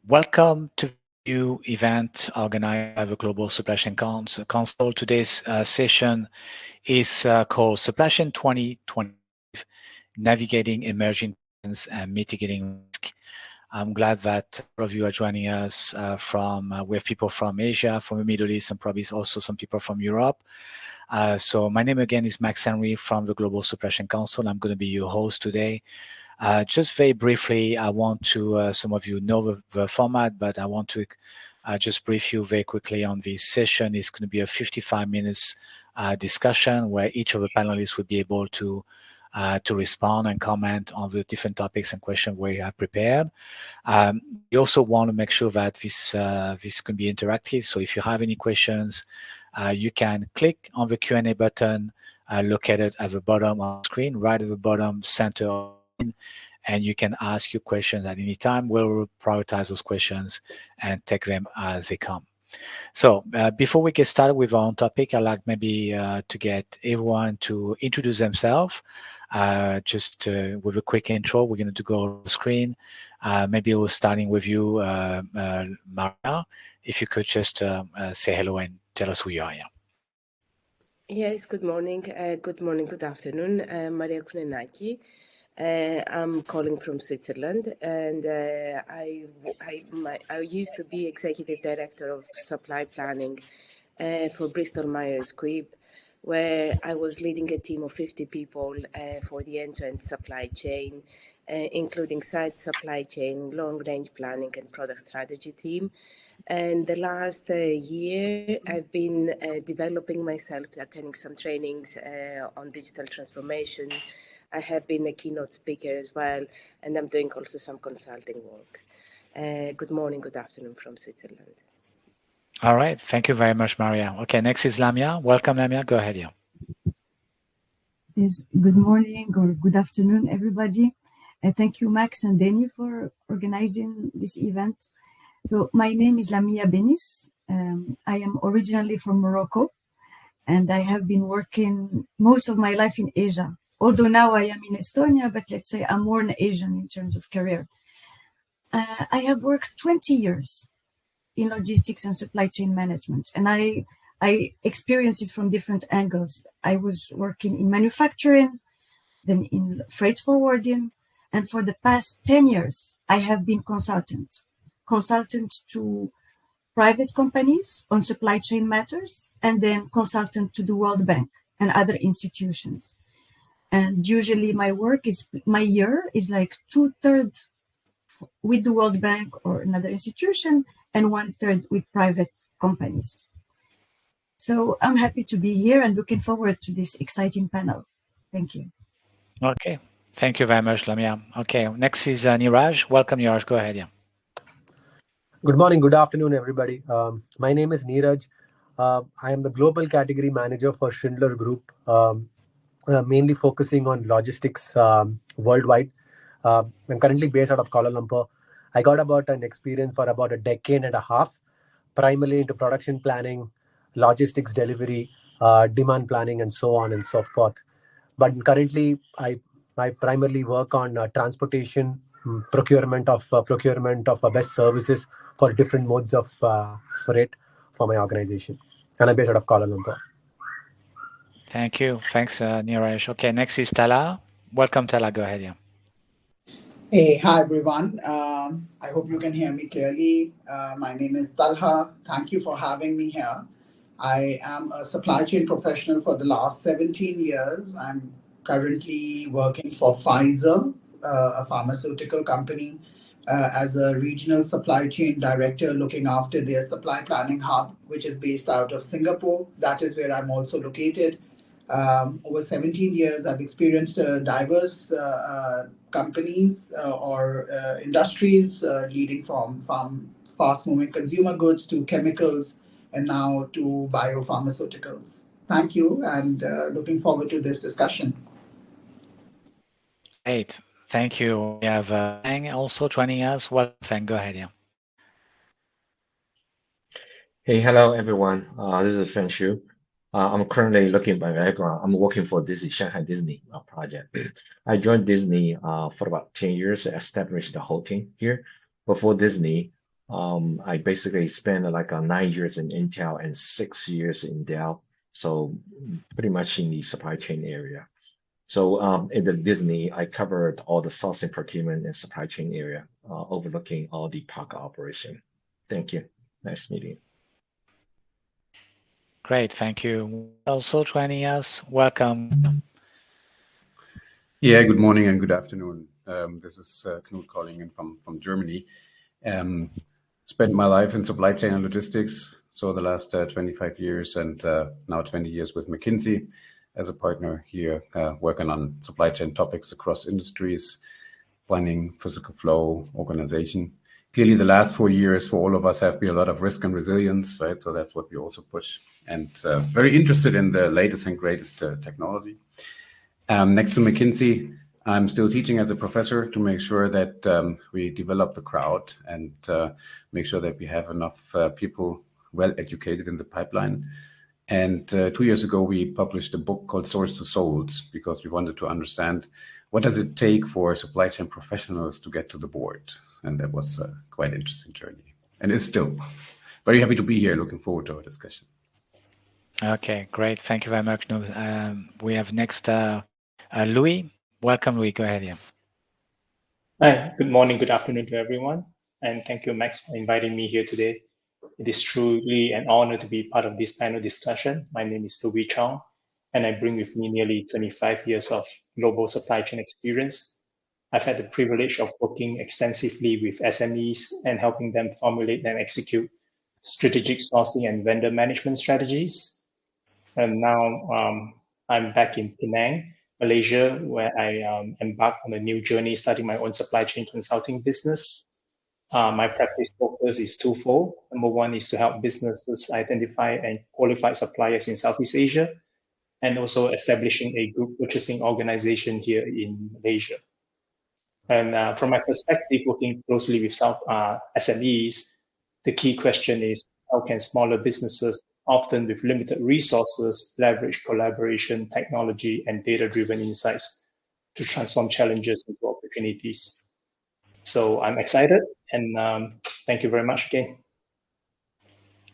Welcome to the new event organized by the Global Supply Chain Council. Today's session is called Supply Chain 2020, Navigating Emerging Trends and Mitigating Risk. I'm glad that all of you are joining us we have people from Asia, from the Middle East, and probably also some people from Europe. So my name again is Max Henry from the Global Supply Chain Council. I'm going to be your host today. Just very briefly, I want to, some of you know the format, but I want to just brief you very quickly on this session. It's going to be a 55 minutes discussion where each of the panelists will be able to respond and comment on the different topics and questions we have prepared. We also want to make sure that this can be interactive. So if you have any questions, you can click on the Q&A button located at the bottom of the screen, right at the bottom center of the screen, and you can ask your questions at any time. We'll prioritize those questions and take them as they come. So before we get started with our own topic, I'd like maybe to get everyone to introduce themselves. Just with a quick intro, we're going to go on the screen. Maybe we're starting with you, Maria. If you could just say hello and tell us who you are. Yeah. Yes, good morning, good afternoon. Maria Kunenaki. I'm calling from Switzerland, and I used to be executive director of supply planning for Bristol Myers Squibb, where I was leading a team of 50 people for the end-to-end supply chain, including site supply chain, long-range planning, and product strategy team. And the last year, I've been developing myself, attending some trainings on digital transformation. I have been a keynote speaker as well, and I'm doing also some consulting work. Good morning, good afternoon from Switzerland. All right. Thank you very much, Maria. Okay, next is Lamia. Welcome, Lamia. Go ahead, yeah. Yes, good morning or good afternoon, everybody. Thank you, Max and Danny, for organizing this event. So my name is Lamia Benis. I am originally from Morocco, and I have been working most of my life in Asia. Although now I am in Estonia, but let's say I'm more an Asian in terms of career. I have worked 20 years in logistics and supply chain management, and I experienced it from different angles. I was working in manufacturing, then in freight forwarding, and for the past 10 years, I have been consultant to private companies on supply chain matters, and then consultant to the World Bank and other institutions. And usually my year is like 2/3 with the World Bank or another institution and 1/3 with private companies. So I'm happy to be here and looking forward to this exciting panel. Thank you. Okay. Thank you very much, Lamia. Okay, next is Niraj. Welcome, Niraj. Go ahead, yeah. Good morning, good afternoon, everybody. My name is Neeraj. I am the Global Category Manager for Schindler Group, mainly focusing on logistics worldwide. I'm currently based out of Kuala Lumpur. I got about an experience for about a decade and a half, primarily into production planning, logistics delivery, demand planning, and so on and so forth. But currently, I primarily work on transportation, procurement of best services for different modes of freight for my organization. And I'm based out of Kuala Lumpur. Thank you. Thanks, Niraj. Okay, next is Tala. Welcome, Tala. Go ahead, yeah. Hey, hi everyone. I hope you can hear me clearly. My name is Talha. Thank you for having me here. I am a supply chain professional for the last 17 years. I'm currently working for Pfizer, a pharmaceutical company, as a regional supply chain director looking after their supply planning hub, which is based out of Singapore. That is where I'm also located. Over 17 years, I've experienced diverse companies or industries, leading from fast-moving consumer goods to chemicals and now to biopharmaceuticals. Thank you, and looking forward to this discussion. Great. Thank you. We have Fang also joining us. Well, Fang, go ahead, yeah. Hey, hello everyone. This is Feng Shu. I'm currently looking at my background. I'm working for Disney, Shanghai Disney project. I joined Disney for about 10 years, established the whole team here. Before Disney, I basically spent like 9 years in Intel and 6 years in Dell, so pretty much in the supply chain area. So in the Disney, I covered all the sourcing, procurement, and supply chain area, overlooking all the park operation. Thank you. Nice meeting you. Great, thank you. Also joining us, welcome. Yeah, good morning and good afternoon. This is Knut calling in from Germany. Spent my life in supply chain and logistics, so the last 25 years and now 20 years with McKinsey as a partner here, working on supply chain topics across industries, planning, physical flow, organization. Clearly, the last 4 years for all of us have been a lot of risk and resilience, right? So that's what we also push, and very interested in the latest and greatest technology. Next to McKinsey, I'm still teaching as a professor to make sure that we develop the crowd and make sure that we have enough people well educated in the pipeline. And 2 years ago, we published a book called Source to Souls because we wanted to understand what does it take for supply chain professionals to get to the board. And that was a quite interesting journey. And it's still very happy to be here. Looking forward to our discussion. Okay, great. Thank you very much. We have next Louis. Welcome, Louis. Go ahead. Yeah. Hi, good morning, good afternoon to everyone. And thank you, Max, for inviting me here today. It is truly an honor to be part of this panel discussion. My name is Louis Chong, and I bring with me nearly 25 years of global supply chain experience. I've had the privilege of working extensively with SMEs and helping them formulate and execute strategic sourcing and vendor management strategies. And now I'm back in Penang, Malaysia, where I embarked on a new journey, starting my own supply chain consulting business. My practice focus is twofold. Number one is to help businesses identify and qualify suppliers in Southeast Asia, and also establishing a group purchasing organization here in Malaysia. And from my perspective, working closely with SMEs, the key question is how can smaller businesses, often with limited resources, leverage collaboration, technology, and data-driven insights to transform challenges into opportunities. So I'm excited, and thank you very much again.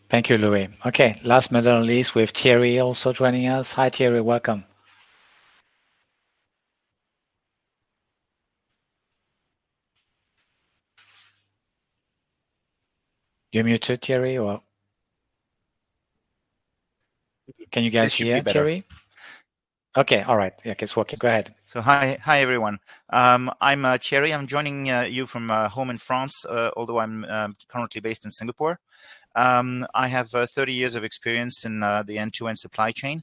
Thank you, Louis. Okay, last but not least, we have Thierry also joining us. Hi, Thierry. Welcome. You're muted, Thierry, or can you guys hear Thierry? Okay, all right. Yeah, it's working. Go ahead. So hi everyone. I'm Thierry. I'm joining you from home in France, although I'm currently based in Singapore. I have 30 years of experience in the end-to-end supply chain,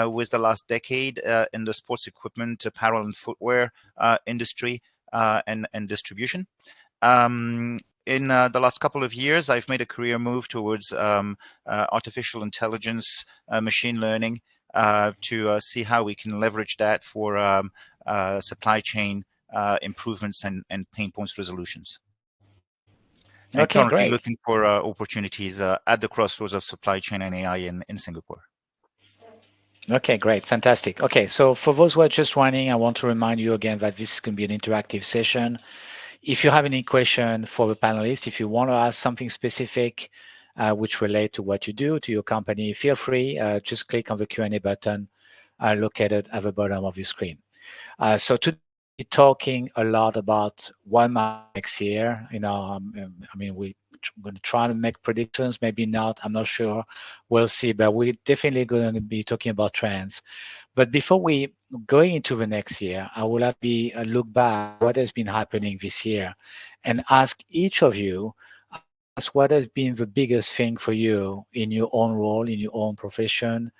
with the last decade in the sports equipment, apparel, and footwear industry and distribution. In the last couple of years, I've made a career move towards artificial intelligence, machine learning, to see how we can leverage that for supply chain improvements and pain points resolutions. And okay, currently great. looking for opportunities at the crossroads of supply chain and AI in Singapore. Okay, great. Fantastic. Okay, so for those who are just joining, I want to remind you again that this is going to be an interactive session. If you have any question for the panelists, if you want to ask something specific which relate to what you do, to your company, feel free. Just click on the Q&A button located at the bottom of your screen. So today we're talking a lot about what might next year. You know, I mean, we're going to try to make predictions, maybe not. I'm not sure. We'll see. But we're definitely going to be talking about trends. But before we go into the next year, I will have to look back what has been happening this year and ask each of you what has been the biggest thing for you in your own role, in your own profession,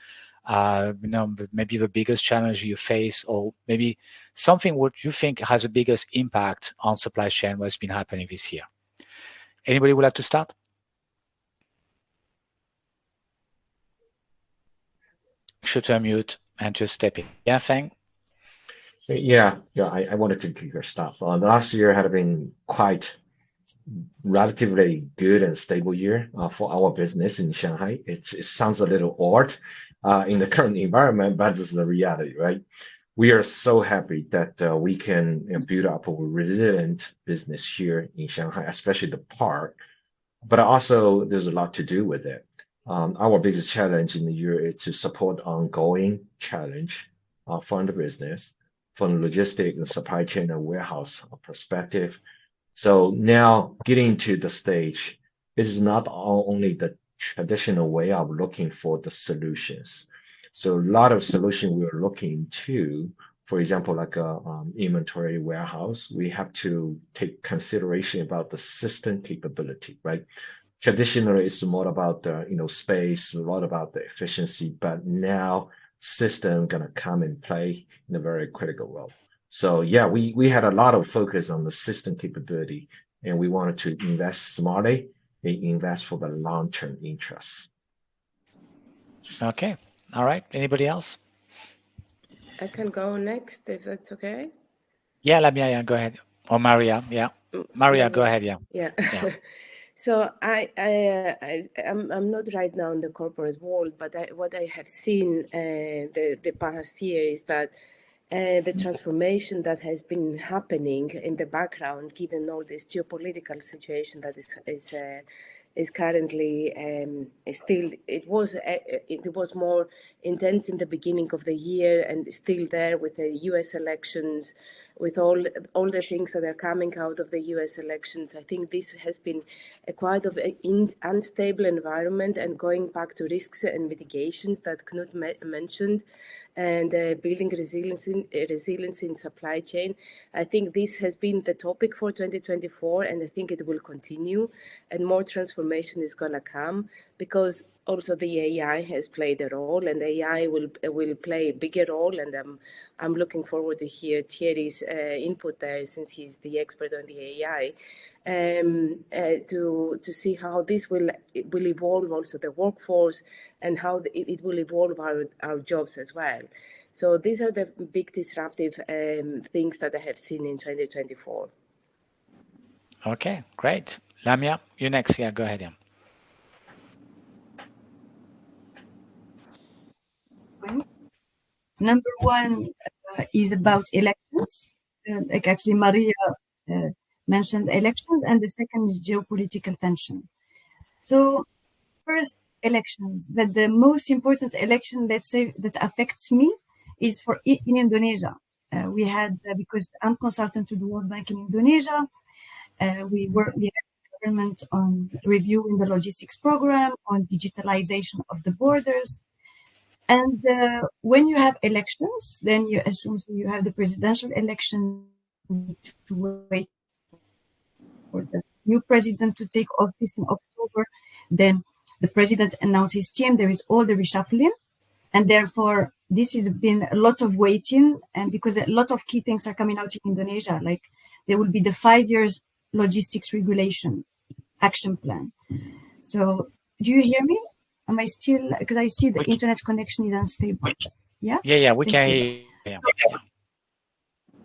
you know, maybe the biggest challenge you face, or maybe something what you think has the biggest impact on supply chain, what's been happening this year. Anybody would like to start? Make sure to unmute and just step in. Yeah, Feng? Yeah, I wanted to kick your stuff. The last year had been quite relatively good and stable year for our business in Shanghai. It sounds a little odd in the current environment, but this is the reality, right? We are so happy that we can build up a resilient business here in Shanghai, especially the park. but also there's a lot to do with it. Our biggest challenge in the year is to support ongoing challenge from the business, from the logistic and supply chain and warehouse perspective. So now getting to the stage, it is not only the traditional way of looking for the solutions. So a lot of solution we're looking to, for example, like a inventory warehouse, we have to take consideration about the system capability, right? Traditionally, it's more about the space, a lot about the efficiency, but now system gonna come and play in a very critical role. So yeah, we had a lot of focus on the system capability, and we wanted to invest smartly and invest for the long-term interests. Okay. All right. Anybody else? I can go next if that's okay. Yeah, Lamia, yeah, go ahead. Or Maria, yeah. Maria, go ahead, yeah. Yeah. Yeah. So I'm not right now in the corporate world, but what I have seen the past year is that the transformation that has been happening in the background, given all this geopolitical situation that is currently still, it was more intense in the beginning of the year and still there with the U.S. elections, with all the things that are coming out of the U.S. elections. I think this has been a quite of an unstable environment, and going back to risks and mitigations that Knut mentioned, and building resilience in supply chain. I think this has been the topic for 2024, and I think it will continue, and more transformation is going to come, because also the AI has played a role, and AI will play a bigger role. And I'm looking forward to hear Thierry's input there, since he's the expert on the AI, to see how this will evolve also the workforce, and how it will evolve our jobs as well. So these are the big disruptive things that I have seen in 2024. Okay, great. Lamia, you next. Yeah, go ahead, yeah. Number one is about elections. Like actually Maria mentioned elections, and the second is geopolitical tension. So first, elections. But the most important election, let's say, that affects me is in Indonesia. We had, because I'm consultant to the World Bank in Indonesia, we had government on reviewing the logistics program, on digitalization of the borders. And when you have elections, then you assume, so you have the presidential election, to wait for the new president to take office in October. Then the president announces his team. There is all the reshuffling. And therefore, this has been a lot of waiting. And because a lot of key things are coming out in Indonesia, like there will be the 5 years logistics regulation action plan. So do you hear me? Am I still, because I see the internet connection is unstable. Yeah? Yeah, we Thank can you. hear you. Yeah.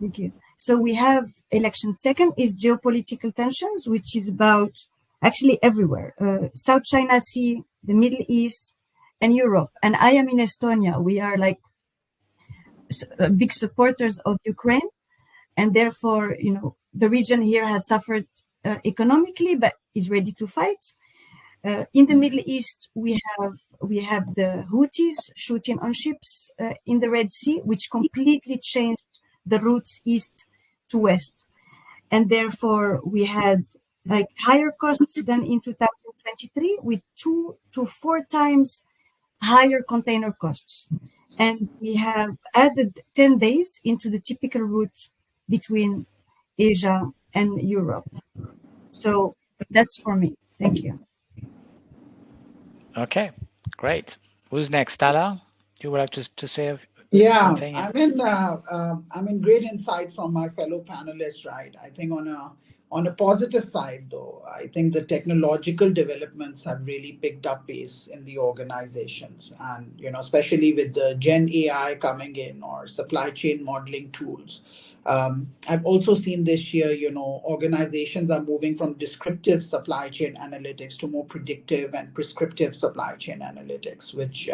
Thank you. So we have elections. Second is geopolitical tensions, which is about actually everywhere. South China Sea, the Middle East, and Europe. And I am in Estonia. We are like big supporters of Ukraine. And therefore, the region here has suffered economically, but is ready to fight. In the Middle East, we have the Houthis shooting on ships in the Red Sea, which completely changed the routes east to west. And therefore, we had like higher costs than in 2023, with 2 to 4 times higher container costs. And we have added 10 days into the typical route between Asia and Europe. So that's for me. Thank you. Okay, great. Who's next? Tala, you would like to say something? I mean, great insights from my fellow panelists, right? I think on a positive side, though, I think the technological developments have really picked up pace in the organizations, and especially with the Gen AI coming in, or supply chain modeling tools. I've also seen this year, organizations are moving from descriptive supply chain analytics to more predictive and prescriptive supply chain analytics, which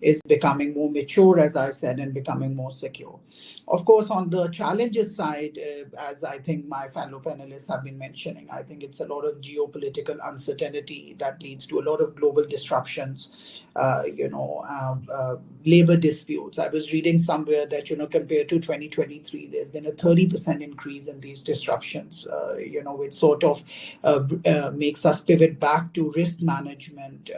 is becoming more mature, as I said, and becoming more secure. Of course, on the challenges side, as I think my fellow panelists have been mentioning, I think it's a lot of geopolitical uncertainty that leads to a lot of global disruptions, labor disputes. I was reading somewhere that, compared to 2023, there's been a 30% increase in these disruptions, which sort of makes us pivot back to risk management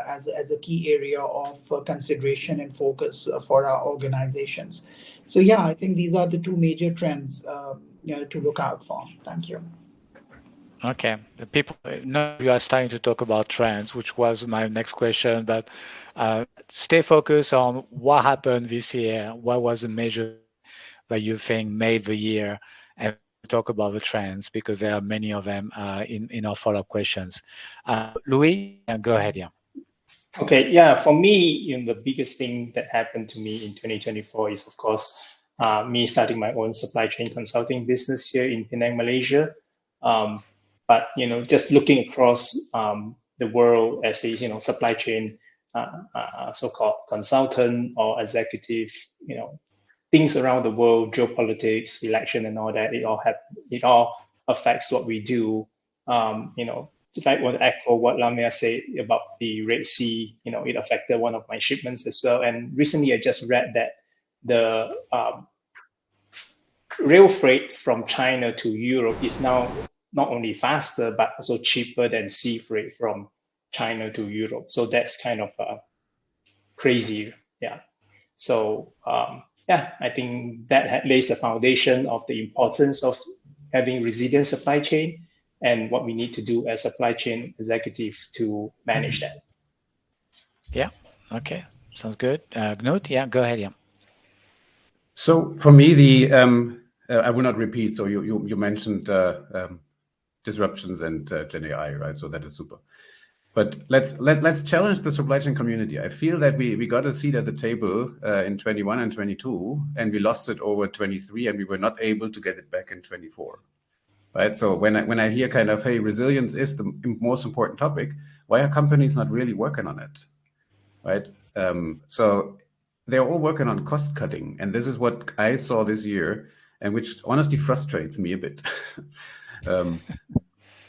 as a key area of consideration and focus for our organizations. So yeah, I think these are the two major trends to look out for. Thank you. Okay, the people, none of you are starting to talk about trends, which was my next question, but stay focused on what happened this year. What was the major that you think made the year, and talk about the trends because there are many of them in our follow-up questions. Louis, go ahead. Yeah. Okay, yeah, for me, the biggest thing that happened to me in 2024 is, of course, me starting my own supply chain consulting business here in Penang, Malaysia. But just looking across the world as a supply chain so-called consultant or executive, things around the world, geopolitics, election, and all that, it all affects what we do. If I want to echo what Lamia said about the Red Sea, it affected one of my shipments as well. And recently, I just read that the rail freight from China to Europe is now not only faster, but also cheaper than sea freight from China to Europe. So that's kind of crazy. Yeah. So I think that lays the foundation of the importance of having resilient supply chain and what we need to do as supply chain executive to manage that. Yeah. Okay. Sounds good. Knut, yeah, go ahead. Yeah. So for me, I will not repeat. So you mentioned disruptions and Gen AI, right? So that is super. But let's challenge the supply chain community. I feel that we got a seat at the table in 21 and 22, and we lost it over 23, and we were not able to get it back in 24. Right. So when I hear kind of, hey, resilience is the most important topic, why are companies not really working on it? Right. So they're all working on cost cutting, and this is what I saw this year, and which honestly frustrates me a bit.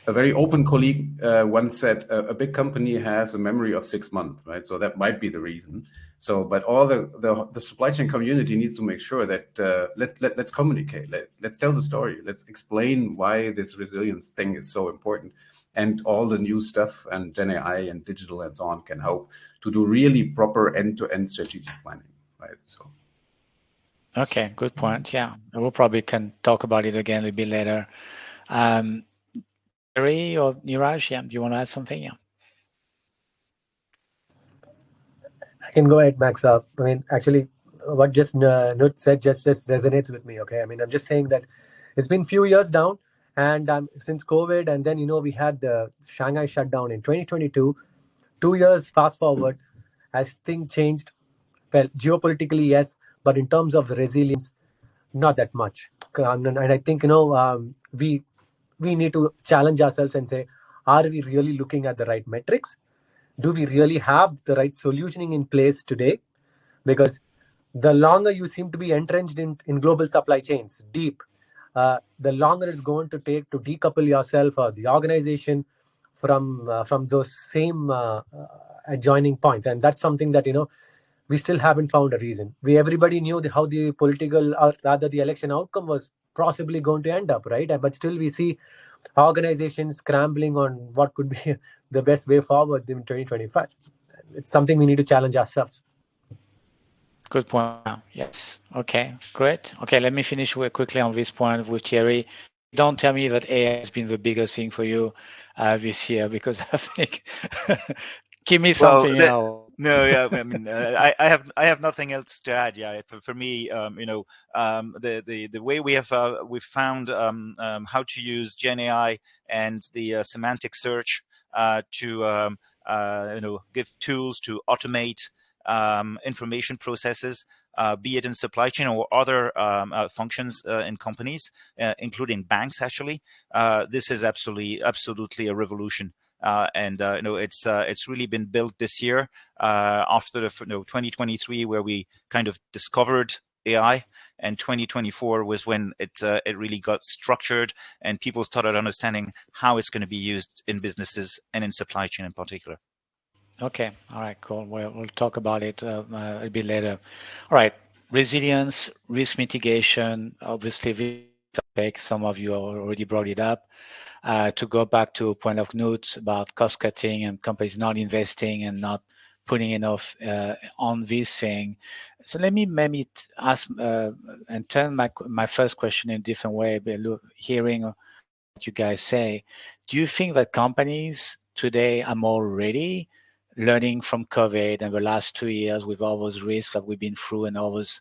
A very open colleague once said a big company has a memory of 6 months, right? So that might be the reason. So, but all the supply chain community needs to make sure that let's communicate, let's tell the story, let's explain why this resilience thing is so important, and all the new stuff and Gen AI and digital and so on can help to do really proper end-to-end strategic planning, right? So. Okay, good point. Yeah, we'll probably can talk about it again a little bit later. Jerry or Niraj, yeah, do you want to add something? Yeah. I can go ahead, Max. I mean, actually, what just Nut said just resonates with me. Okay, I mean, I'm just saying that it's been few years down, and since COVID, and then we had the Shanghai shutdown in 2022. 2 years fast forward, has things changed? Well, geopolitically, yes, but in terms of resilience, not that much. And I think we need to challenge ourselves and say, are we really looking at the right metrics? Do we really have the right solutioning in place today? Because the longer you seem to be entrenched in global supply chains, deep, the longer it's going to take to decouple yourself or the organization from those same adjoining points. And that's something that we still haven't found a reason. Everybody knew how the political, or rather the election outcome was possibly going to end up, right? But still we see organizations scrambling on what could be the best way forward in 2025. It's something we need to challenge ourselves. Good point. Yes. Okay, great. Okay, let me finish quickly on this point with Thierry. Don't tell me that AI has been the biggest thing for you this year, because I think give me something else. No, yeah, I mean, I have nothing else to add. Yeah, for me, the way we've found how to use Gen AI and the semantic search to give tools to automate information processes be it in supply chain or other functions in companies, including banks. Actually, this is absolutely a revolution. It's really been built this year after the 2023, where we kind of discovered AI, and 2024 was when it really got structured and people started understanding how it's going to be used in businesses and in supply chain in particular. Okay, all right, cool. We'll talk about it a bit later. All right, resilience, risk mitigation, obviously this topic, some of you already brought it up. To go back to a point of note about cost cutting and companies not investing and not putting enough on this thing. So let me maybe ask and turn my first question in a different way, but hearing what you guys say. Do you think that companies today are more ready, learning from COVID and the last 2 years with all those risks that we've been through and all those,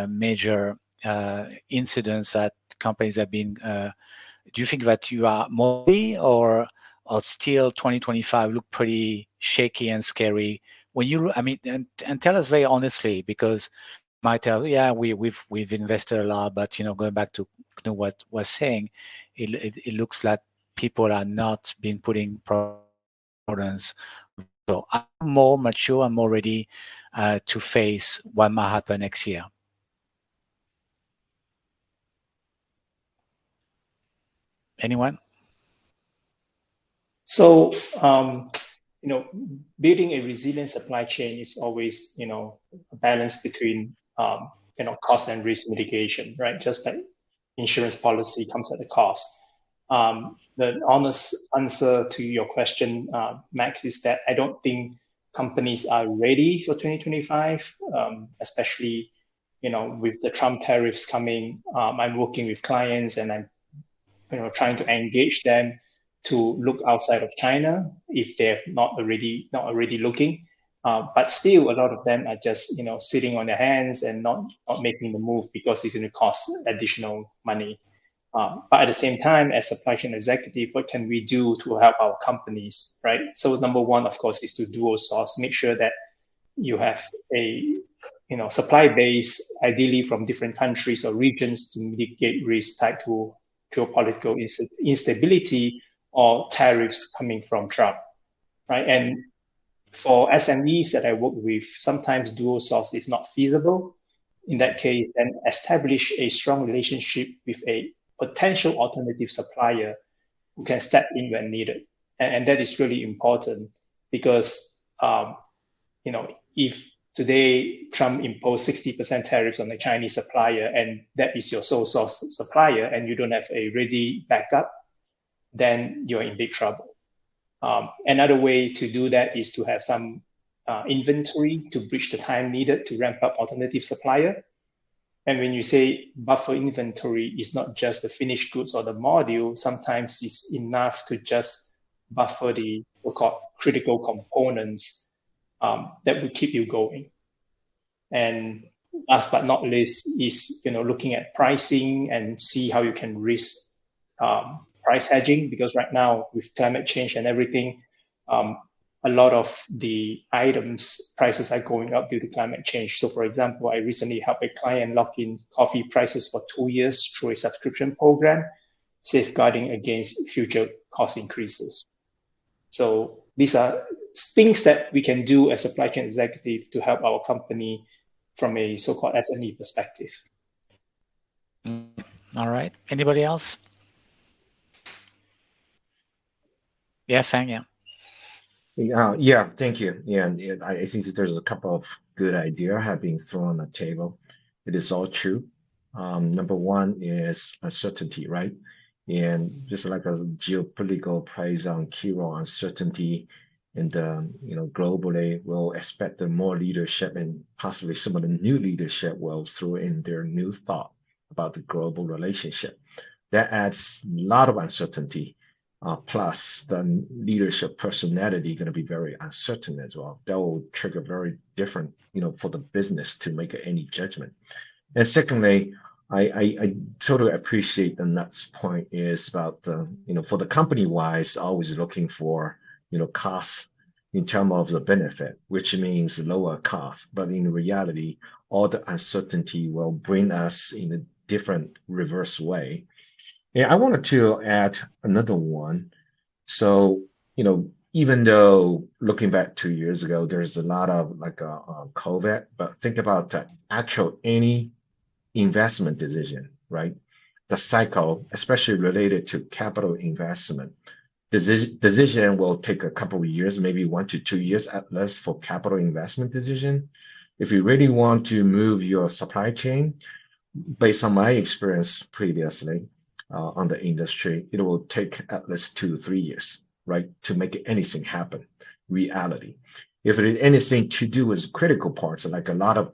major incidents that companies have been? Do you think that you are more ready, or still 2025 look pretty shaky and scary? When you, I mean, and tell us very honestly, because you might tell, yeah, we've invested a lot, but going back to what was saying, it looks like people are not been putting importance. So I'm more mature and more ready to face what might happen next year. Anyone? So, building a resilient supply chain is always, a balance between, cost and risk mitigation, right? Just like insurance policy comes at a cost. The honest answer to your question, Max, is that I don't think companies are ready for 2025, especially, with the Trump tariffs coming. I'm working with clients and I'm, trying to engage them to look outside of China if they're not already looking. But still, a lot of them are just sitting on their hands and not making the move because it's going to cost additional money. But at the same time, as supply chain executive, what can we do to help our companies, right? So number one, of course, is to dual source. Make sure that you have a supply base, ideally from different countries or regions, to mitigate risk tied to geopolitical instability or tariffs coming from Trump, right? And for SMEs that I work with, sometimes dual source is not feasible. In that case, then establish a strong relationship with a potential alternative supplier who can step in when needed. And that is really important because, if today Trump imposed 60% tariffs on the Chinese supplier, and that is your sole source supplier, and you don't have a ready backup, then you're in big trouble. Another way to do that is to have some inventory to bridge the time needed to ramp up alternative supplier. And when you say buffer inventory, it's not just the finished goods or the module. Sometimes it's enough to just buffer the so-called critical components that will keep you going. And last but not least is looking at pricing and see how you can risk price hedging, because right now with climate change and everything, a lot of the items prices are going up due to climate change. So for example, I recently helped a client lock in coffee prices for 2 years through a subscription program, safeguarding against future cost increases. So these are things that we can do as supply chain executive to help our company from a so-called SME perspective. All right. Anybody else? Yeah, Fang, yeah. Yeah, thank you. Yeah, and I think that there's a couple of good ideas have been thrown on the table. It is all true. Number one is uncertainty, right? And just like a geopolitical plays on key role, uncertainty, and globally, we'll expect the more leadership and possibly some of the new leadership will throw in their new thought about the global relationship. That adds a lot of uncertainty. Plus, the leadership personality going to be very uncertain as well. That will trigger very different, for the business to make any judgment. And secondly, I totally appreciate the Nuts point is about for the company wise, always looking for cost in terms of the benefit, which means lower cost. But in reality, all the uncertainty will bring us in a different reverse way. And I wanted to add another one. So, even though looking back 2 years ago, there's a lot of like COVID, but think about the actual any investment decision, right? The cycle, especially related to capital investment, decision will take a couple of years, maybe 1 to 2 years at least for capital investment decision. If you really want to move your supply chain, based on my experience previously on the industry, it will take at least 2 to 3 years, right, to make anything happen, reality. If it is anything to do with critical parts, like a lot of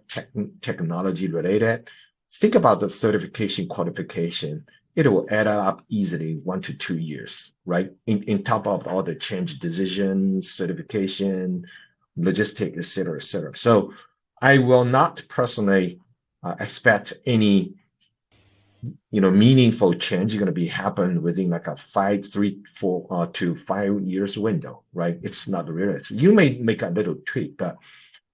technology related, think about the certification qualification. It will add up easily 1 to 2 years, right? In top of all the change decisions, certification, logistics, et cetera, et cetera. So I will not personally expect any meaningful change going to be happen within like a 3, 4 to 5 years window, right? It's not realistic. You may make a little tweak, but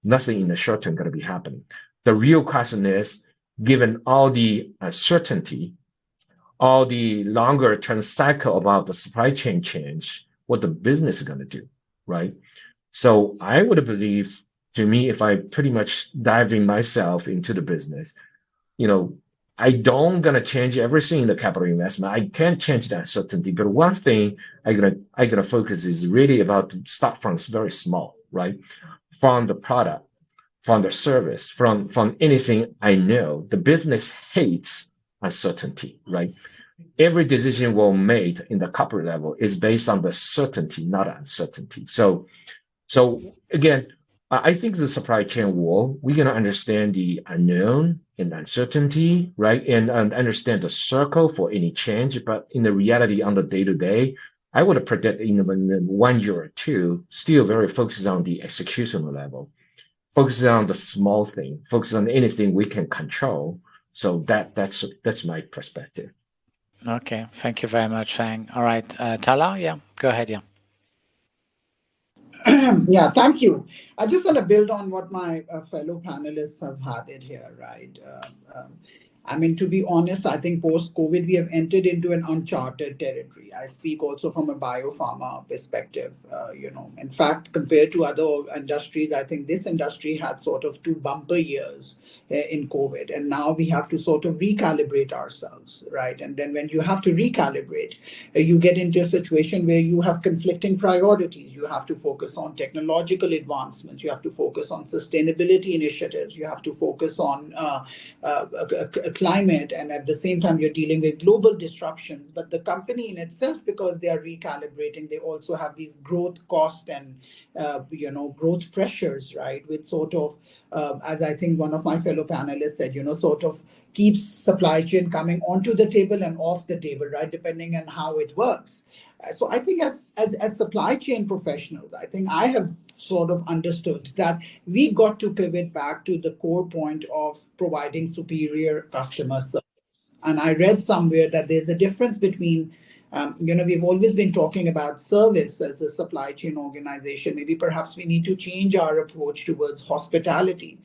nothing in the short term going to be happening. The real question is, given all the uncertainty, all the longer term cycle about the supply chain change, what the business is going to do, right? So I would believe, to me, if I pretty much diving myself into the business, I don't gonna change everything in the capital investment. I can't change that certainty, but one thing I gonna focus is really about to start from very small, right? From the product, from the service, from anything I know. The business hates uncertainty, right? Every decision we'll make in the corporate level is based on the certainty, not uncertainty. So again, I think the supply chain war, we're going to understand the unknown and uncertainty, right? And understand the circle for any change. But in the reality on the day to day, I would predict in 1 year or two, still very focused on the execution level, focusing on the small thing, focus on anything we can control. So that's my perspective. Okay, thank you very much, Fang. All right, Tala, yeah, go ahead, yeah. Yeah, thank you. I just want to build on what my fellow panelists have had it here, right? I mean, to be honest, I think post-COVID, we have entered into an uncharted territory. I speak also from a biopharma perspective. In fact, compared to other industries, I think this industry had sort of two bumper years in COVID, and now we have to sort of recalibrate ourselves, right? And then when you have to recalibrate, you get into a situation where you have conflicting priorities. You have to focus on technological advancements. You have to focus on sustainability initiatives. You have to focus on climate, and at the same time you're dealing with global disruptions. But the company in itself, because they are recalibrating, they also have these growth cost and growth pressures, right? With sort of as I think one of my fellow panelists said, sort of keeps supply chain coming onto the table and off the table, right, depending on how it works. So I think as supply chain professionals, I think I have sort of understood that we got to pivot back to the core point of providing superior customer service. And I read somewhere that there's a difference between, we've always been talking about service as a supply chain organization. Maybe perhaps we need to change our approach towards hospitality,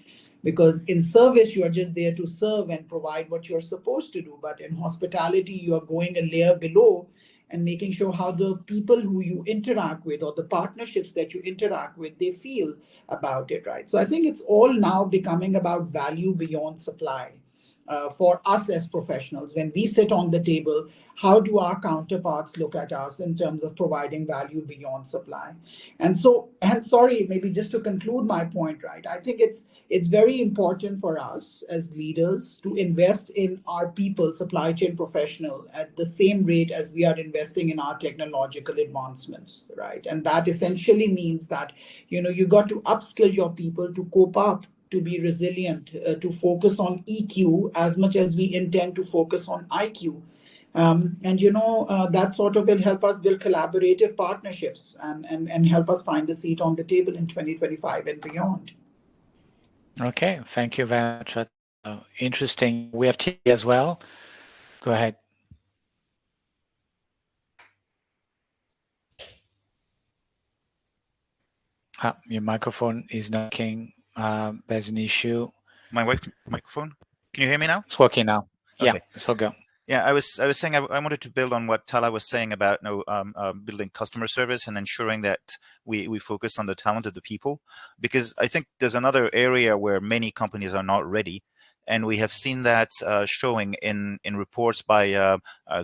because in service you are just there to serve and provide what you're supposed to do, but in hospitality you are going a layer below and making sure how the people who you interact with or the partnerships that you interact with, they feel about it, right? So I think it's all now becoming about value beyond supply. For us as professionals, when we sit on the table, how do our counterparts look at us in terms of providing value beyond supply? And sorry, maybe just to conclude my point, right? I think it's very important for us as leaders to invest in our people, supply chain professional, at the same rate as we are investing in our technological advancements, right? And that essentially means that you got to upskill your people to cope up, to be resilient, to focus on EQ as much as we intend to focus on IQ. That sort of will help us build collaborative partnerships and help us find a seat on the table in 2025 and beyond. Okay, thank you very much. Interesting. We have T as well. Go ahead. Your microphone is not working. There's an issue. My microphone. Can you hear me now? It's working now. Okay. Yeah, it's all go. Yeah, I was saying I wanted to build on what Tala was saying about building customer service and ensuring that we focus on the talent of the people, because I think there's another area where many companies are not ready, and we have seen that showing in reports by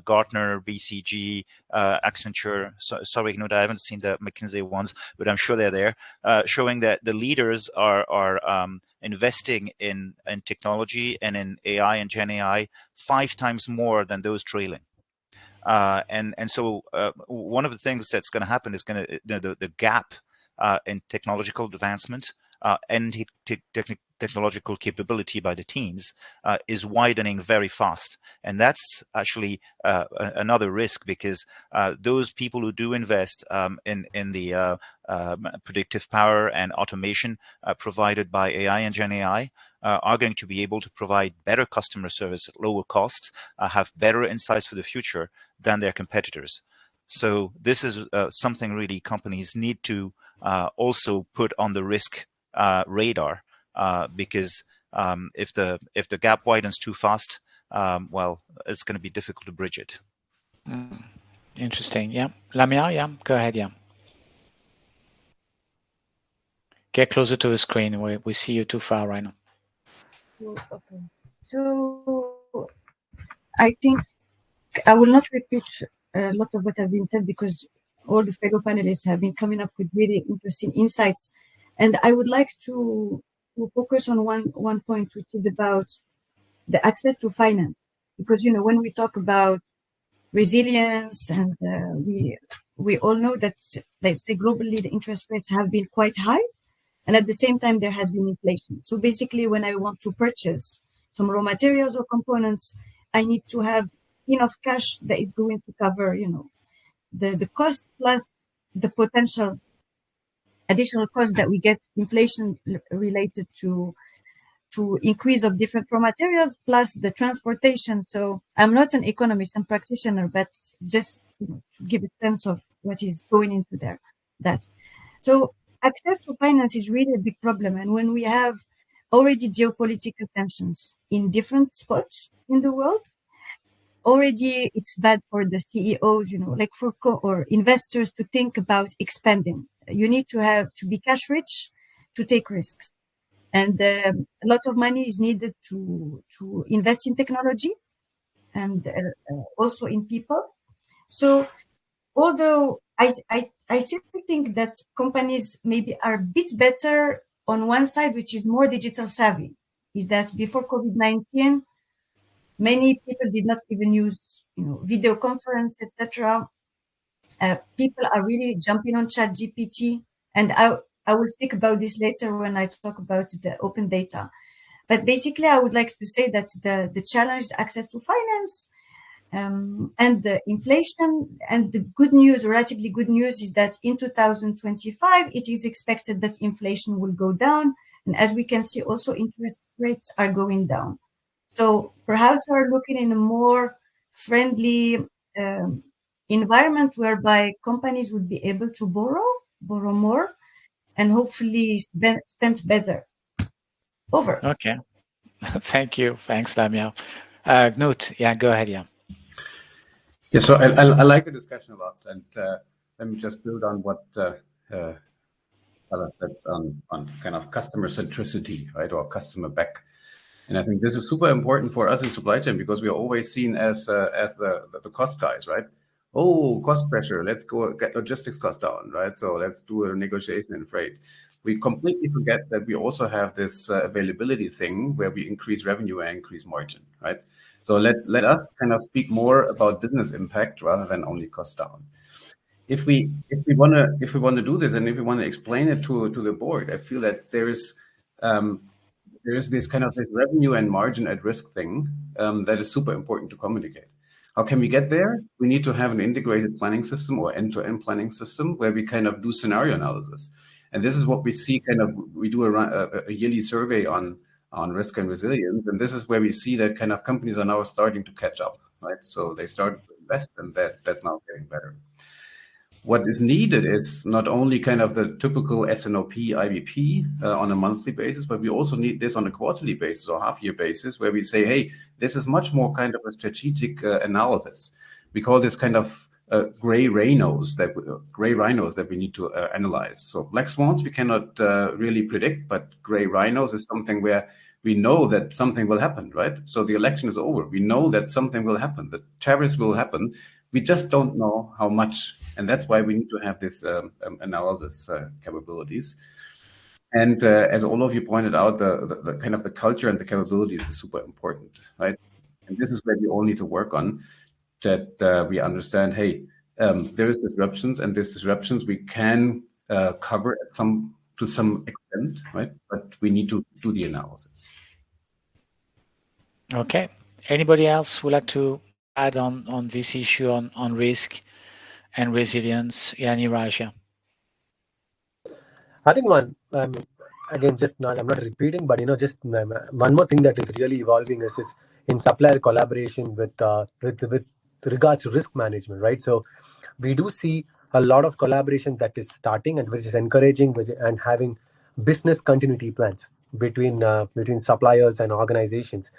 Gartner, BCG, Accenture. Sorry, Knut, I haven't seen the McKinsey ones, but I'm sure they're there, showing that the leaders are investing in technology and in AI and Gen AI 5 times more than those trailing. And so one of the things that's going to happen is going to the gap in technological advancement and technological capability by the teams is widening very fast, and that's actually another risk, because those people who do invest in the predictive power and automation provided by AI and Gen AI are going to be able to provide better customer service at lower costs, have better insights for the future than their competitors. So this is something really companies need to also put on the risk radar, because if the gap widens too fast, well, it's going to be difficult to bridge it. Interesting. Yeah, Lamia. Yeah, go ahead. Yeah, get closer to the screen. We see you too far right now. Okay. So I think I will not repeat a lot of what have been said, because all the fellow panelists have been coming up with really interesting insights. And I would like to focus on one point, which is about the access to finance. Because, when we talk about resilience, and we all know that, let's say, globally, the interest rates have been quite high. And at the same time, there has been inflation. So basically, when I want to purchase some raw materials or components, I need to have enough cash that is going to cover, the cost plus the potential additional cost that we get inflation related to increase of different raw materials plus the transportation. So I'm not an economist and practitioner, but just to give a sense of what is going into that. So access to finance is really a big problem. And when we have already geopolitical tensions in different spots in the world, already it's bad for the CEOs, like or investors to think about expanding. You need to be cash rich to take risks. And a lot of money is needed to invest in technology and also in people. So although I still think that companies maybe are a bit better on one side, which is more digital savvy, is that before COVID-19, many people did not even use video conference, etc. People are really jumping on ChatGPT, and I will speak about this later when I talk about the open data. But basically, I would like to say that the challenge is access to finance, and the inflation. And the good news, relatively good news, is that in 2025, it is expected that inflation will go down. And as we can see, also interest rates are going down. So perhaps we're looking in a more friendly environment whereby companies would be able to borrow more, and hopefully spend better. Over. Okay. Thank you. Thanks, Lamia. Knut, yeah, go ahead. Yeah. Yeah, so I like the discussion a lot, and let me just build on what Ella said on kind of customer centricity, right, or customer back. And I think this is super important for us in supply chain, because we are always seen as the cost guys, right? Oh, cost pressure, let's go get logistics cost down, right? So let's do a negotiation in freight. We completely forget that we also have this availability thing where we increase revenue and increase margin, right? So let us kind of speak more about business impact rather than only cost down. If we want to do this, and if we want to explain it to the board, I feel that there is this kind of this revenue and margin at risk thing that is super important to communicate. How can we get there? We need to have an integrated planning system or end-to-end planning system where we kind of do scenario analysis. And this is what we see we do a yearly survey on risk and resilience. And this is where we see that kind of companies are now starting to catch up, right? So they start to invest, and that's now getting better. what is needed is not only kind of the typical SNOP, IBP on a monthly basis, but we also need this on a quarterly basis or half-year basis, where we say, hey, this is much more kind of a strategic analysis. We call this kind of gray rhinos that we need to analyze. So black swans we cannot really predict, but gray rhinos is something where we know that something will happen, right? So the election is over. We know that something will happen. The tariffs will happen. We just don't know how much, and that's why we need to have this analysis capabilities. And as all of you pointed out, the kind of the culture and the capabilities is super important, right? And this is where we all need to work on, that we understand, hey, there is disruptions, and these disruptions we can cover to some extent, right? But we need to do the analysis. Okay. Anybody else would like to add on this issue on risk and resilience? Yeah, Niraj. I think again, I'm not repeating, but just one more thing that is really evolving is in supplier collaboration with regards to risk management, right? So we do see a lot of collaboration that is starting and which is encouraging and having business continuity plans between suppliers and organizations.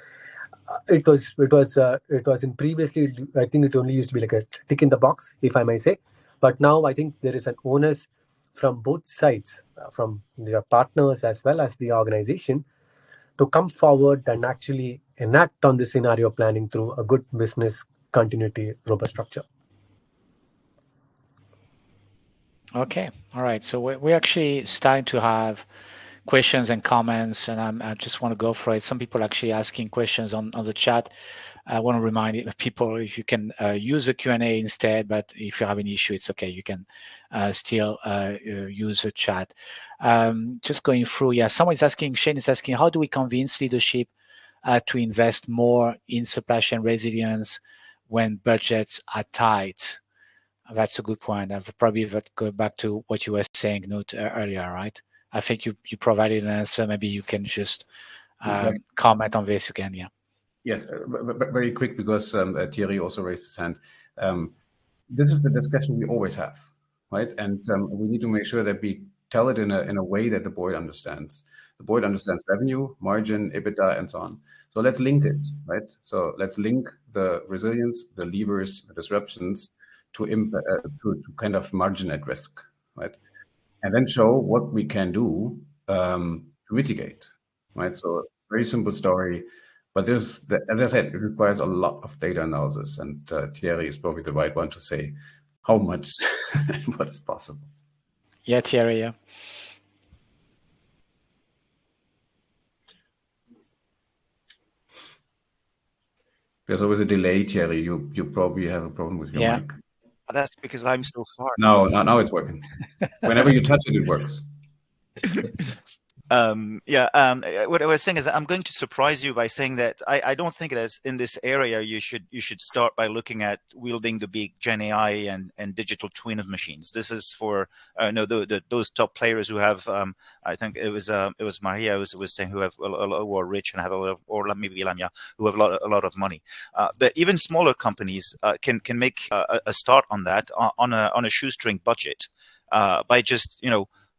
It was in previously, I think it only used to be like a tick in the box, if I may say, but now I think there is an onus from both sides, from their partners as well as the organization, to come forward and actually enact on the scenario planning through a good business continuity robust structure. Okay, all right. So we're actually starting to have questions and comments, and I just want to go for it. Some people actually asking questions on the chat. I want to remind people if you can use the Q&A instead, but if you have an issue, it's okay. You can still use the chat. Just going through, yeah, someone's asking, Shane is asking, how do we convince leadership to invest more in supply chain resilience when budgets are tight? That's a good point. I've probably go back to what you were saying, Knut, earlier, right? I think you provided an answer. Maybe you can just comment on this again, yeah. Yes, very quick, because Thierry also raised his hand. This is the discussion we always have, right? And we need to make sure that we tell it in a way that the board understands. The board understands revenue, margin, EBITDA, and so on. So let's link it, right? So let's link the resilience, the levers, the disruptions to kind of margin at risk, right? And then show what we can do to mitigate, right? So very simple story. But as I said, it requires a lot of data analysis, and Thierry is probably the right one to say how much and what is possible. Yeah, Thierry, yeah. There's always a delay, Thierry. You probably have a problem with your mic. That's because I'm so far. No, now it's working. Whenever you touch it, it works. What I was saying is I'm going to surprise you by saying that I don't think it is in this area you should start by looking at wielding the big Gen AI and digital twin of machines. This is for those top players who have I think it was Maria was saying who are rich and have a lot of, or maybe Lamia, who have a lot of money. But even smaller companies can make a start on that on a shoestring budget by just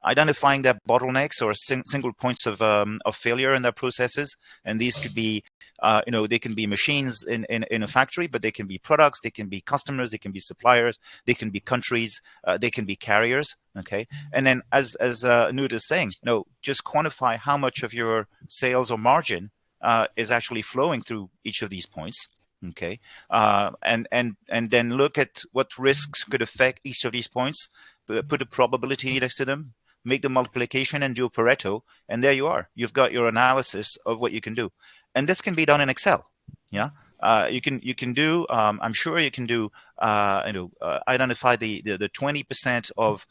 identifying their bottlenecks or single points of failure in their processes. And these could be, they can be machines in a factory, but they can be products, they can be customers, they can be suppliers, they can be countries, they can be carriers. Okay. And then as Knut is saying, just quantify how much of your sales or margin is actually flowing through each of these points. Okay. And then look at what risks could affect each of these points, put a probability next to them, make the multiplication and do a Pareto, and there you are. You've got your analysis of what you can do. And this can be done in Excel. Yeah. You can do, I'm sure you can do, identify the 20% of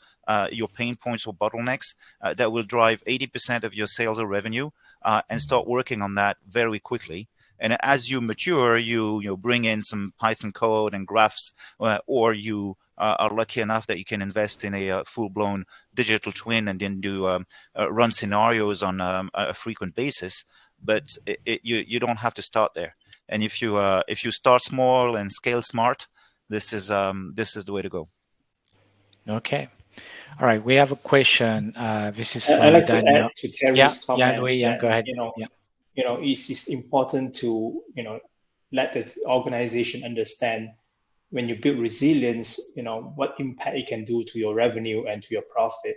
your pain points or bottlenecks that will drive 80% of your sales or revenue, and start working on that very quickly. And as you mature, you bring in some Python code and graphs, or you are lucky enough that you can invest in a full-blown digital twin and then do run scenarios on a frequent basis. But you don't have to start there. And if you start small and scale smart, this is the way to go. Okay. All right. We have a question. This is I'd from like to Daniel. add to Yeah. Terry's Yeah, comment Louis. Yeah, that, go ahead. Yeah. it's important to, let the organization understand when you build resilience, what impact it can do to your revenue and to your profit.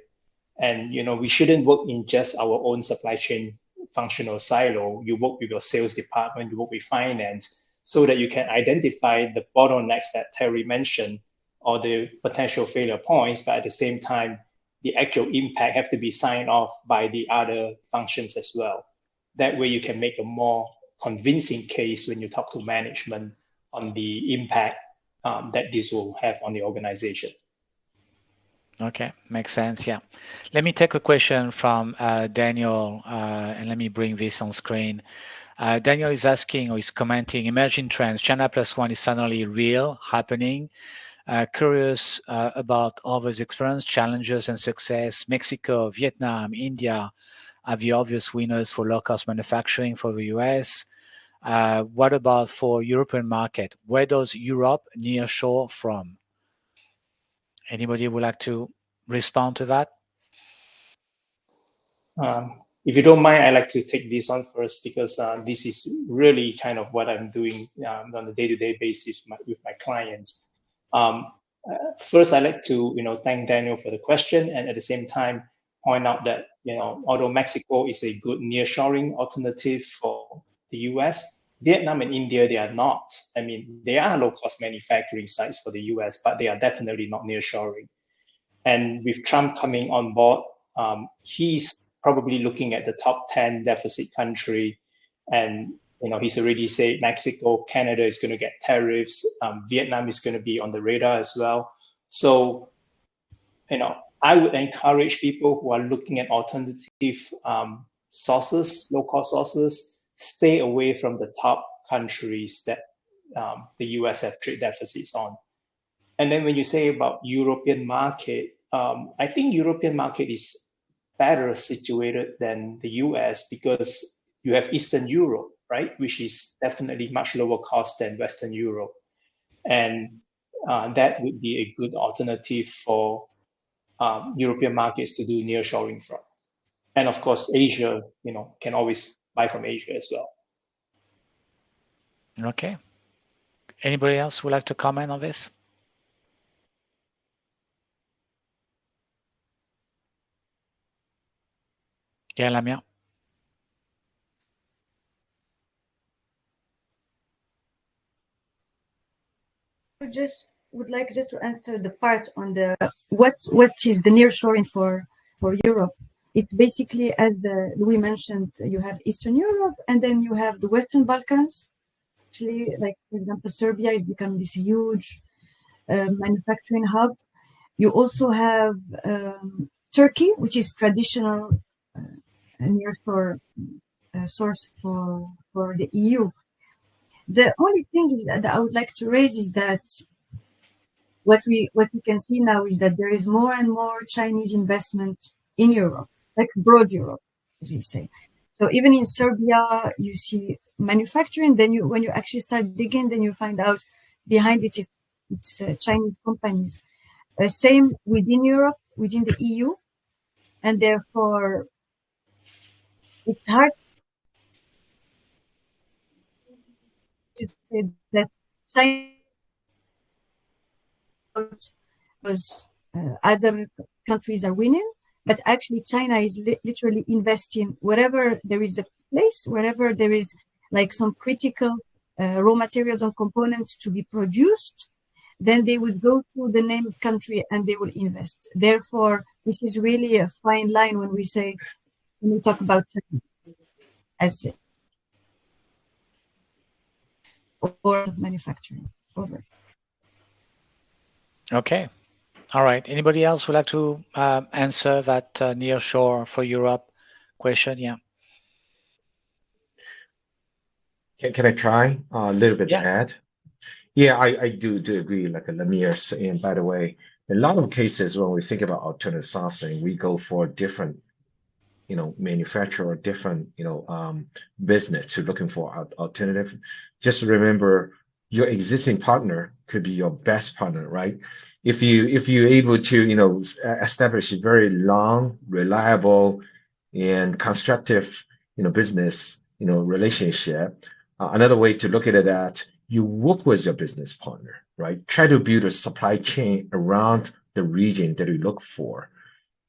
And we shouldn't work in just our own supply chain functional silo. You work with your sales department, you work with finance, so that you can identify the bottlenecks that Terry mentioned or the potential failure points, but at the same time, the actual impact have to be signed off by the other functions as well. That way you can make a more convincing case when you talk to management on the impact that this will have on the organization. Okay, makes sense. Yeah. Let me take a question from Daniel, and let me bring this on screen. Daniel is asking or is commenting, emerging trends, China plus one is finally real, happening. Curious about others' experience, challenges and success. Mexico, Vietnam, India are the obvious winners for low-cost manufacturing for the US. What about for European market? Where does Europe nearshore from? Anybody would like to respond to that? If you don't mind, I like to take this on first because this is really kind of what I'm doing on a day-to-day basis with my clients. First, I like to thank Daniel for the question, and at the same time point out that although Mexico is a good nearshoring alternative for the U.S., Vietnam and India they are not. I mean, they are low-cost manufacturing sites for the U.S., but they are definitely not nearshoring. And with Trump coming on board, he's probably looking at the top 10 deficit country. And, he's already said Mexico, Canada is going to get tariffs. Vietnam is going to be on the radar as well. So, I would encourage people who are looking at alternative sources, low-cost sources, stay away from the top countries that the US have trade deficits on. And then when you say about European market, I think European market is better situated than the US because you have Eastern Europe, right, which is definitely much lower cost than Western Europe. And that would be a good alternative for European markets to do nearshoring from. And of course, Asia, can always buy from Asia as well. Okay. Anybody else would like to comment on this? Yeah, Lamia. I would like just to answer the part on the what is the nearshoring for Europe. It's basically, as Louis mentioned, you have Eastern Europe and then you have the Western Balkans. Actually, like for example, Serbia is becoming this huge manufacturing hub. You also have Turkey, which is traditional nearshore source for the EU. The only thing is that I would like to raise is that what we can see now is that there is more and more Chinese investment in Europe, like broad Europe, as we say. So even in Serbia, you see manufacturing. Then when you actually start digging, then you find out behind it it's Chinese companies. Same within Europe, within the EU, and therefore it's hard to say that China because other countries are winning, but actually China is literally investing wherever there is a place, wherever there is like some critical raw materials or components to be produced, then they would go to the named country and they will invest. Therefore, this is really a fine line when we talk about China as or manufacturing over. Okay. All right. Anybody else would like to answer that nearshore for Europe question? Yeah. Can I try a little bit Yeah. add? Yeah, I do agree, like Lamir saying, by the way, in a lot of cases when we think about alternative sourcing, we go for different, manufacturer or different, business to looking for alternative. Just remember your existing partner could be your best partner, right? if you're able to, establish a very long, reliable, and constructive, business, relationship. Another way to look at it that you work with your business partner, right? Try to build a supply chain around the region that you look for.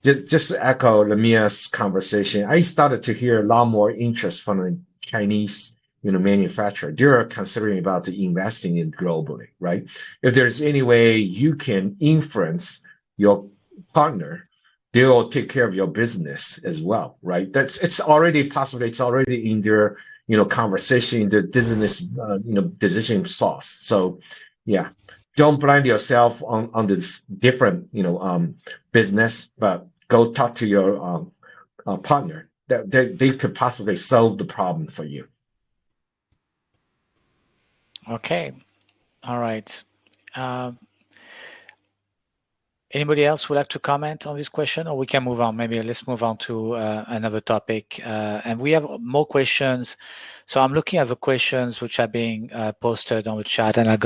Just to echo Lamia's conversation, I started to hear a lot more interest from the Chinese, manufacturer. They're considering about investing in globally, right? If there's any way you can influence your partner, they'll take care of your business as well, right? It's already possible. It's already in their, conversation, the business, decision sauce. So, yeah, don't blind yourself on this different, business, but go talk to your partner that they could possibly solve the problem for you. Okay. All right. Anybody else would like to comment on this question, or we can move on? Maybe let's move on to another topic. And we have more questions. So I'm looking at the questions which are being posted on the chat, and I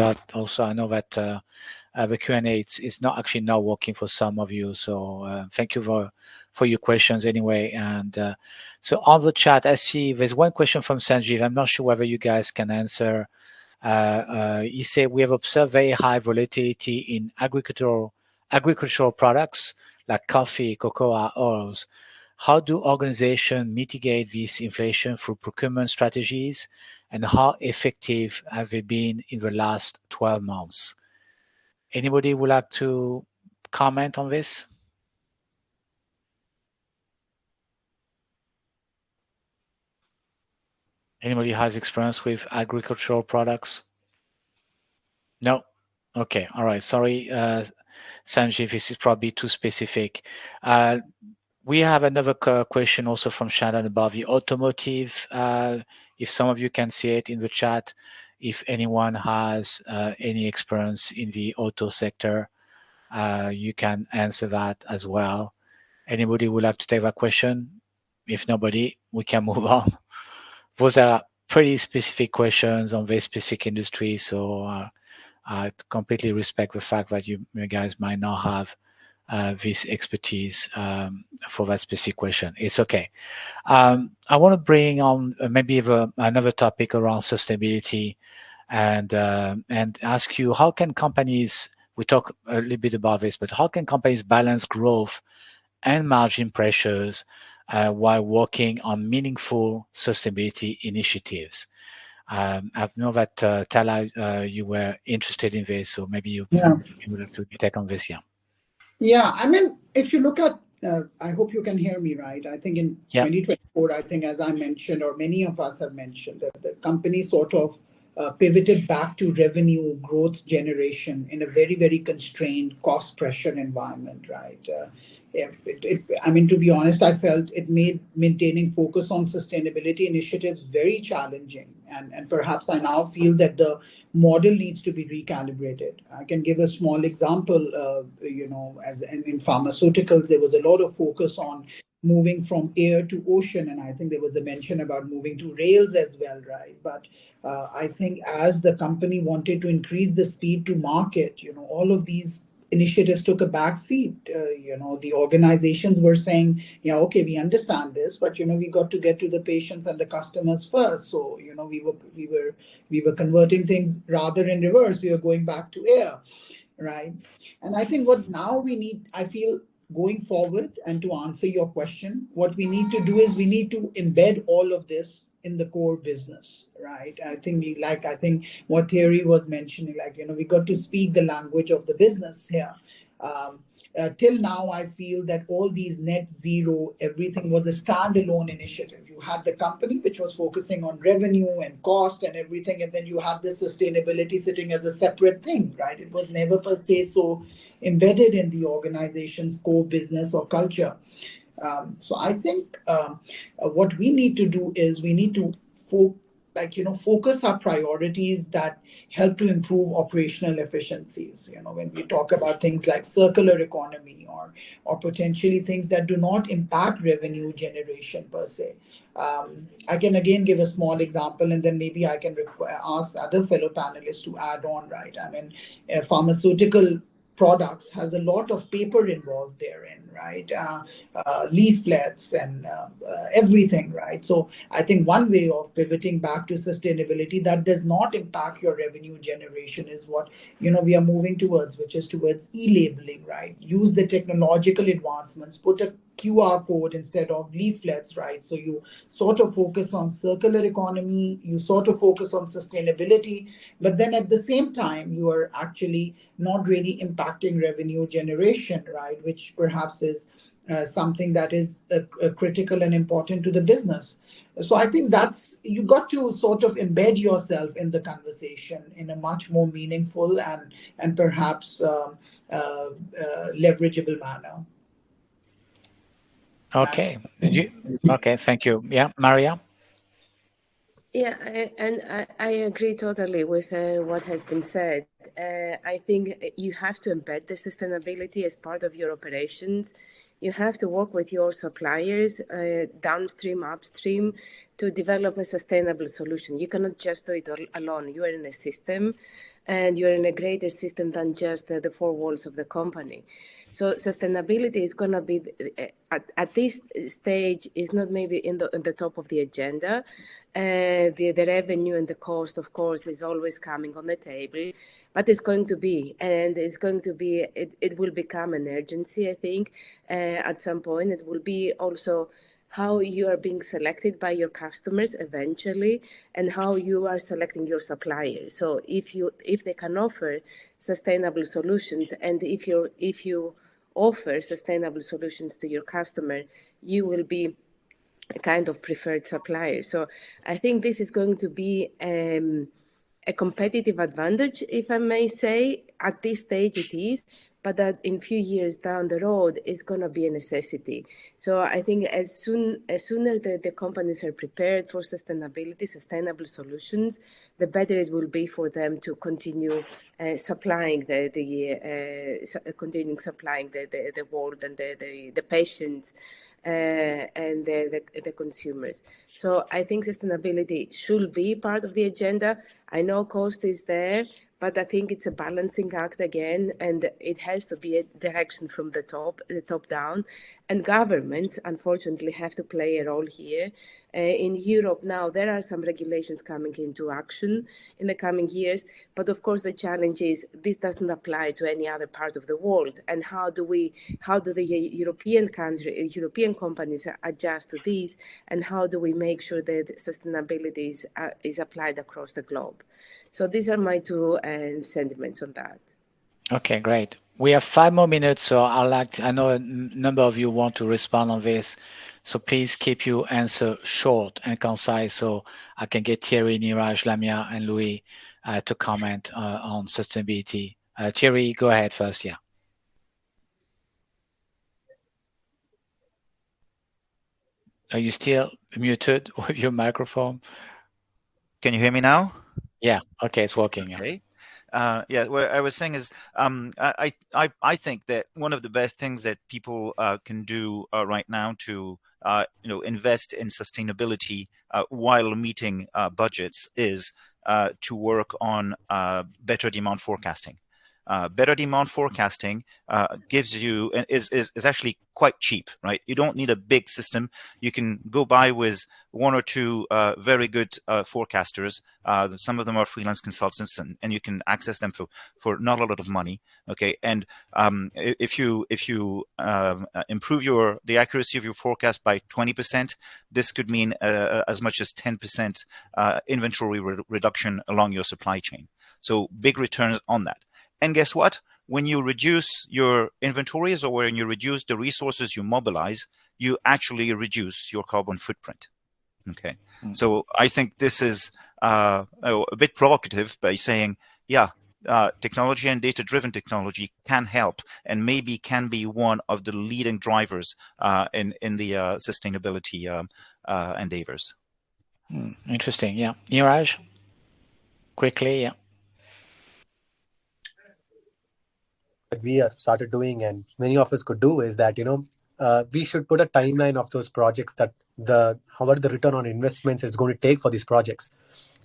know that the Q&A is not actually now working for some of you. So thank you for your questions anyway. And so on the chat, I see there's one question from Sanjeev. I'm not sure whether you guys can answer. He said, we have observed very high volatility in agricultural products like coffee, cocoa, oils. How do organizations mitigate this inflation through procurement strategies, and how effective have they been in the last 12 months? Anybody would like to comment on this? Anybody has experience with agricultural products? No? Okay, all right. Sorry, Sanjeev, this is probably too specific. We have another question also from Shannon about the automotive. If some of you can see it in the chat, if anyone has any experience in the auto sector, you can answer that as well. Anybody would like to take that question? If nobody, we can move on. Those are pretty specific questions on very specific industries, so I completely respect the fact that you guys might not have this expertise for that specific question. It's okay. I want to bring on maybe another topic around sustainability and ask you, how can companies, we talk a little bit about this, but how can companies balance growth and margin pressures while working on meaningful sustainability initiatives? I know that Tala, you were interested in this, so maybe you would have to take on this. Yeah, I mean, if you look at, I hope you can hear me right. I think in 2024, I think as I mentioned, or many of us have mentioned, that the company sort of pivoted back to revenue growth generation in a very, very constrained cost pressure environment, right? I mean, to be honest, I felt it made maintaining focus on sustainability initiatives very challenging. And perhaps I now feel that the model needs to be recalibrated. I can give a small example. As in pharmaceuticals, there was a lot of focus on moving from air to ocean, and I think there was a mention about moving to rails as well, right? But I think as the company wanted to increase the speed to market, all of these initiatives took a back seat. The organizations were saying, yeah, okay, we understand this, but we got to get to the patients and the customers first. So we were converting things rather in reverse. We were going back to air, right? And I think what now we need, I feel, going forward, and to answer your question, what we need to do is we need to embed all of this in the core business, right? I think what Thierry was mentioning, we got to speak the language of the business here. Till now, I feel that all these net zero, everything was a standalone initiative. You had the company which was focusing on revenue and cost and everything, and then you had the sustainability sitting as a separate thing, right? It was never per se so embedded in the organization's core business or culture. So I think what we need to do is we need to focus our priorities that help to improve operational efficiencies. When we talk about things like circular economy or potentially things that do not impact revenue generation per se. I can again give a small example, and then maybe I can ask other fellow panelists to add on, right? I mean, pharmaceutical products has a lot of paper involved therein, right? Leaflets and everything, right? So I think one way of pivoting back to sustainability that does not impact your revenue generation is what we are moving towards, which is towards e-labeling, right? Use the technological advancements, put a QR code instead of leaflets, right? So you sort of focus on circular economy, you sort of focus on sustainability, but then at the same time, you are actually not really impacting revenue generation, right? Which perhaps is something that is critical and important to the business. So I think that's you got to sort of embed yourself in the conversation in a much more meaningful and perhaps leverageable manner. Max? Okay. Okay, thank you. Yeah, Maria? Yeah, I agree totally with what has been said. I think you have to embed the sustainability as part of your operations. You have to work with your suppliers, downstream, upstream, to develop a sustainable solution. You cannot just do it alone. You are in a system, and you're in a greater system than just the four walls of the company. So sustainability is going to be, at this stage, is not maybe in the top of the agenda. The revenue and the cost, of course, is always coming on the table, but it's going to be, and it's going to be, it will become an urgency, I think, at some point. It will be also how you are being selected by your customers eventually, and how you are selecting your suppliers. So if they can offer sustainable solutions, and if you offer sustainable solutions to your customer, you will be a kind of preferred supplier. So I think this is going to be a competitive advantage, if I may say. At this stage it is, but that in few years down the road is going to be a necessity. So I think as sooner the companies are prepared for sustainability, sustainable solutions, the better it will be for them to continue supplying continuing supplying the world and the patients and the consumers. So I think sustainability should be part of the agenda. I know cost is there, but I think it's a balancing act again, and it has to be a direction from the top down. And governments, unfortunately, have to play a role here. In Europe now, there are some regulations coming into action in the coming years, but of course the challenge is this doesn't apply to any other part of the world. And how do the European companies adjust to this, and how do we make sure that sustainability is applied across the globe? So these are my two sentiments on that. Okay, great. We have 5 more minutes, so I know a number of you want to respond on this, so please keep your answer short and concise so I can get Thierry, Niraj, Lamia, and Louis to comment on sustainability. Thierry, go ahead first, yeah. Are you still muted with your microphone? Can you hear me now? Yeah, okay, it's working. Okay. Yeah, what I was saying is, I think that one of the best things that people can do right now to invest in sustainability while meeting budgets is to work on better demand forecasting. Better demand forecasting gives you is actually quite cheap, right? You don't need a big system. You can go by with one or two very good forecasters. Some of them are freelance consultants, and you can access them for not a lot of money. Okay, and if you improve the accuracy of your forecast by 20%, this could mean as much as 10% inventory reduction along your supply chain. So big returns on that. And guess what? When you reduce your inventories, or when you reduce the resources you mobilize, you actually reduce your carbon footprint. Okay. So I think this is a bit provocative by saying, yeah, technology and data-driven technology can help, and maybe can be one of the leading drivers in the sustainability endeavors. Interesting. Yeah. Niraj, quickly, yeah. That we have started doing, and many of us could do, is that we should put a timeline of those projects, that the return on investments is going to take for these projects.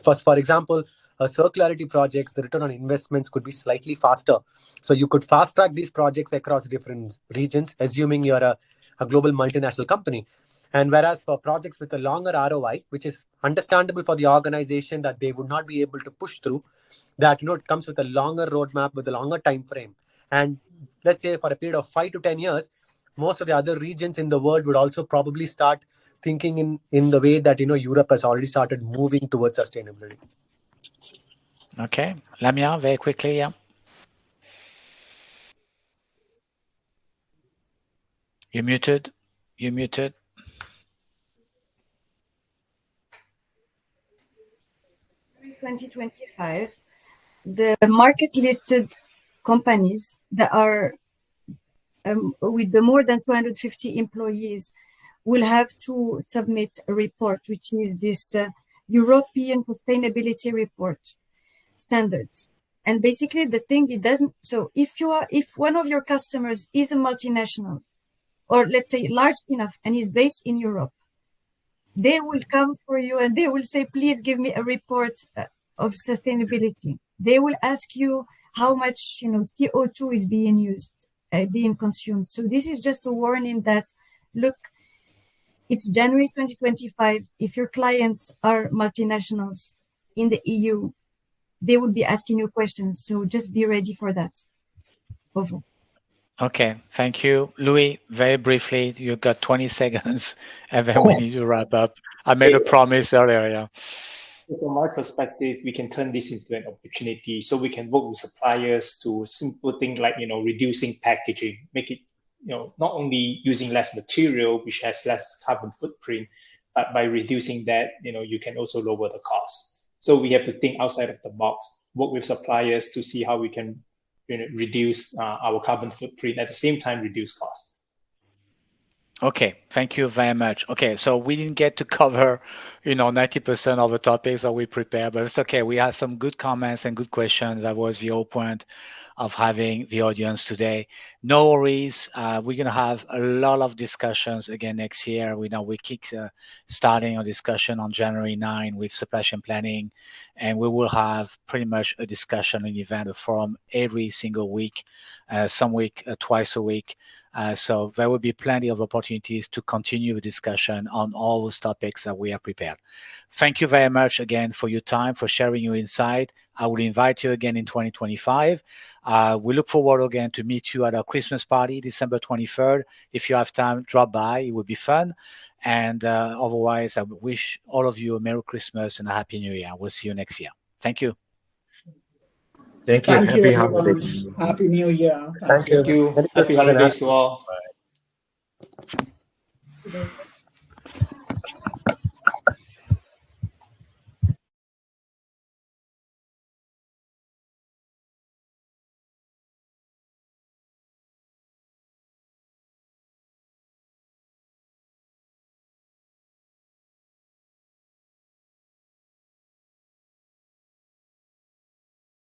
For example, circularity projects, the return on investments could be slightly faster. So you could fast track these projects across different regions, assuming you're a global multinational company. And whereas for projects with a longer ROI, which is understandable for the organization that they would not be able to push through, that it comes with a longer roadmap with a longer time frame. And let's say for a period of 5 to 10 years, most of the other regions in the world would also probably start thinking in the way that Europe has already started moving towards sustainability. Okay, Lamia, very quickly, yeah. You're muted. You're muted. In 2025, the market listed companies that are with the more than 250 employees will have to submit a report, which is this European Sustainability Report standards. And basically the thing it doesn't, so if one of your customers is a multinational, or let's say large enough and is based in Europe, they will come for you and they will say, please give me a report of sustainability. They will ask you how much CO2 is being used, being consumed. So this is just a warning that, look, it's January 2025. If your clients are multinationals in the EU, they would be asking you questions. So just be ready for that. Over. Okay, thank you. Louis, very briefly, you've got 20 seconds, and then we need to wrap up. I made a promise earlier, yeah. From my perspective, we can turn this into an opportunity. So we can work with suppliers to simple things like, reducing packaging, make it, not only using less material, which has less carbon footprint, but by reducing that, you can also lower the cost. So we have to think outside of the box, work with suppliers to see how we can reduce our carbon footprint, at the same time reduce costs. Okay, thank you very much. Okay, so we didn't get to cover, 90% of the topics that we prepared, but it's okay. We had some good comments and good questions. That was the whole point of having the audience today. No worries. We're going to have a lot of discussions again next year. We know we kick starting a discussion on January 9 with supply chain planning, and we will have pretty much a discussion, an event, a forum every single week, some week, twice a week. So there will be plenty of opportunities to continue the discussion on all those topics that we have prepared. Thank you very much again for your time, for sharing your insight. I will invite you again in 2025. We look forward again to meet you at our Christmas party, December 23rd. If you have time, drop by. It would be fun. And otherwise, I wish all of you a Merry Christmas and a Happy New Year. We'll see you next year. Thank you. Thank you. Thank you, Happy everyone. holidays. Happy New Year. Thank you. Happy holidays to all. Today.